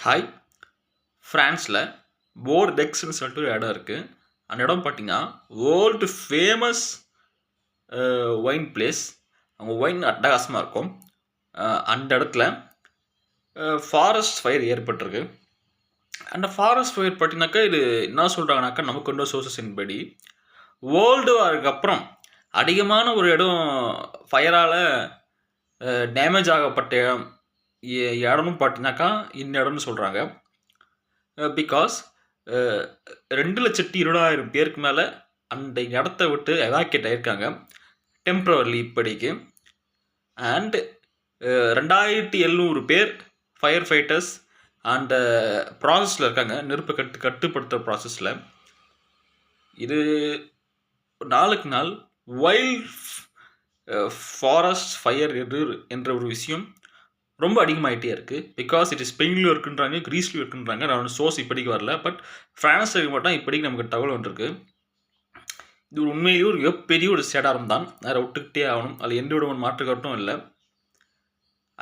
Hi. ஃப்ரான்ஸில் போர்டெக்ஸ்ன்னு சொல்லிட்டு ஒரு இடம் இருக்குது. அந்த இடம் பார்த்தீங்கன்னா வேர்ல்டு ஃபேமஸ் ஒயின் பிளேஸ். அவங்க ஒயின் அட்டகாசமாக இருக்கும். அந்த இடத்துல ஃபாரஸ்ட் ஃபயர் ஏற்பட்டிருக்கு. அந்த ஃபாரஸ்ட் ஃபயர் பார்த்தீங்கன்னாக்கா இது என்ன சொல்கிறாங்கனாக்கா நமக்கு கொண்ட சோர்சஸின் படி வேர்ல்டு வாருக்கு அப்புறம் அதிகமான ஒரு இடம் ஃபயரால் டேமேஜ் ஆகப்பட்ட இடம்னு பார்த்தீங்கன்னாக்கா இந்த இடம்னு சொல்கிறாங்க. பிகாஸ் 2,20,000 பேருக்கு மேலே அந்த இடத்த விட்டு எவாக்கேட் ஆகியிருக்காங்க டெம்ப்ரவரிலி இப்படிக்கு. அண்ட் 2,700 பேர் ஃபயர் ஃபைட்டர்ஸ் அந்த ப்ராசஸில் இருக்காங்க, நெருப்பை கட்டுப்படுத்துகிற ப்ராசஸில். இது நாளுக்கு நாள் வைல்ட் ஃபாரஸ்ட் ஃபயர் என்ற ஒரு விஷயம் ரொம்ப அதிகமாகிட்டே இருக்குது. பிகாஸ் இட் ஸ்பெயின்லையும் இருக்குன்றாங்க, கிரீஸ்லையும் இருக்குன்றாங்க. நான் சோர்ஸ் இப்படிக்கு வரல, பட் ஃப்ரான்ஸுக்கு மட்டும் இப்படிக்கு நமக்கு தகவல் வந்துருக்கு. இது ஒரு உண்மையிலேயே ஒரு மிகப்பெரிய ஒரு சேதாரம் தான், அதை விட்டுக்கிட்டே ஆகணும். அதில் எந்த விட மாற்று கட்டும் இல்லை.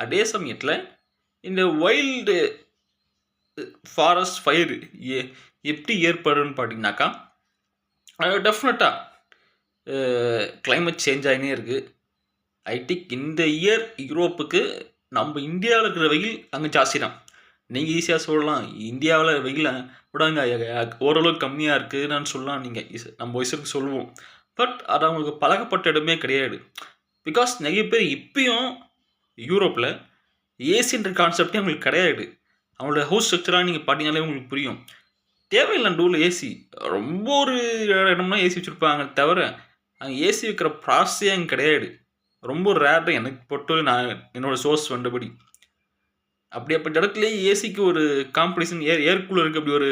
அதே சமயத்தில் இந்த வைல்டு ஃபாரஸ்ட் ஃபயர் எப்படி ஏற்படுன்னு பார்த்தீங்கன்னாக்கா டெஃபினட்டாக கிளைமேட் சேஞ்ச் ஆகினே இருக்குது. ஐ திங்க் இந்த இயர் யூரோப்புக்கு நம்ம இந்தியாவில் இருக்கிற வெயில் அங்கே ஜாஸ்தி தான். நீங்கள் ஈஸியாக சொல்லலாம் இந்தியாவில் வெயில் விட அங்கே ஓரளவுக்கு கம்மியாக இருக்குதுன்னு சொல்லலாம். நீங்கள் நம்ம வயசுக்கு சொல்லுவோம், பட் அது அவங்களுக்கு பழகப்பட்ட இடமே கிடையாது. பிகாஸ் நிறைய பேர் இப்பயும் யூரோப்பில் ஏசின்ற கான்செப்டே அவங்களுக்கு கிடையாது. அவங்களோட ஹவுஸ் ஸ்ட்ரக்சராக நீங்கள் பார்த்தீங்கன்னாலே உங்களுக்கு புரியும். தேவையில்லை டூரில் ஏசி. ரொம்ப ஒரு இடம்னா ஏசி வச்சுருப்பாங்க, தவிர அங்கே ஏசி வைக்கிற ப்ராசஸே அங்கே கிடையாது. ரொம்ப ரேர் தான் எனக்கு பொறுத்து. நான் என்னோடய சோர்ஸ் வந்தபடி அப்படியேப்பட்ட இடத்துலேயே ஏசிக்கு ஒரு காம்படிஷன், ஏர் கூலருக்கு அப்படி ஒரு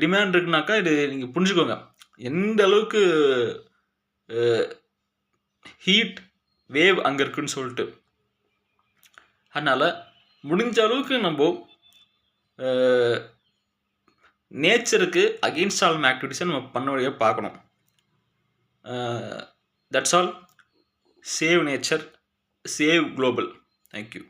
டிமாண்ட் இருக்குனாக்கா இது நீங்கள் புரிஞ்சுக்கோங்க எந்த அளவுக்கு ஹீட் வேவ் அங்கே இருக்குன்னு சொல்லிட்டு. அதனால் முடிஞ்ச அளவுக்கு நம்ம நேச்சருக்கு அகெயின்ஸ்டான ஆக்டிவிட்டிஸை நம்ம பண்ண வழியாக பார்க்கணும். That's all. Save nature, save global. Thank you.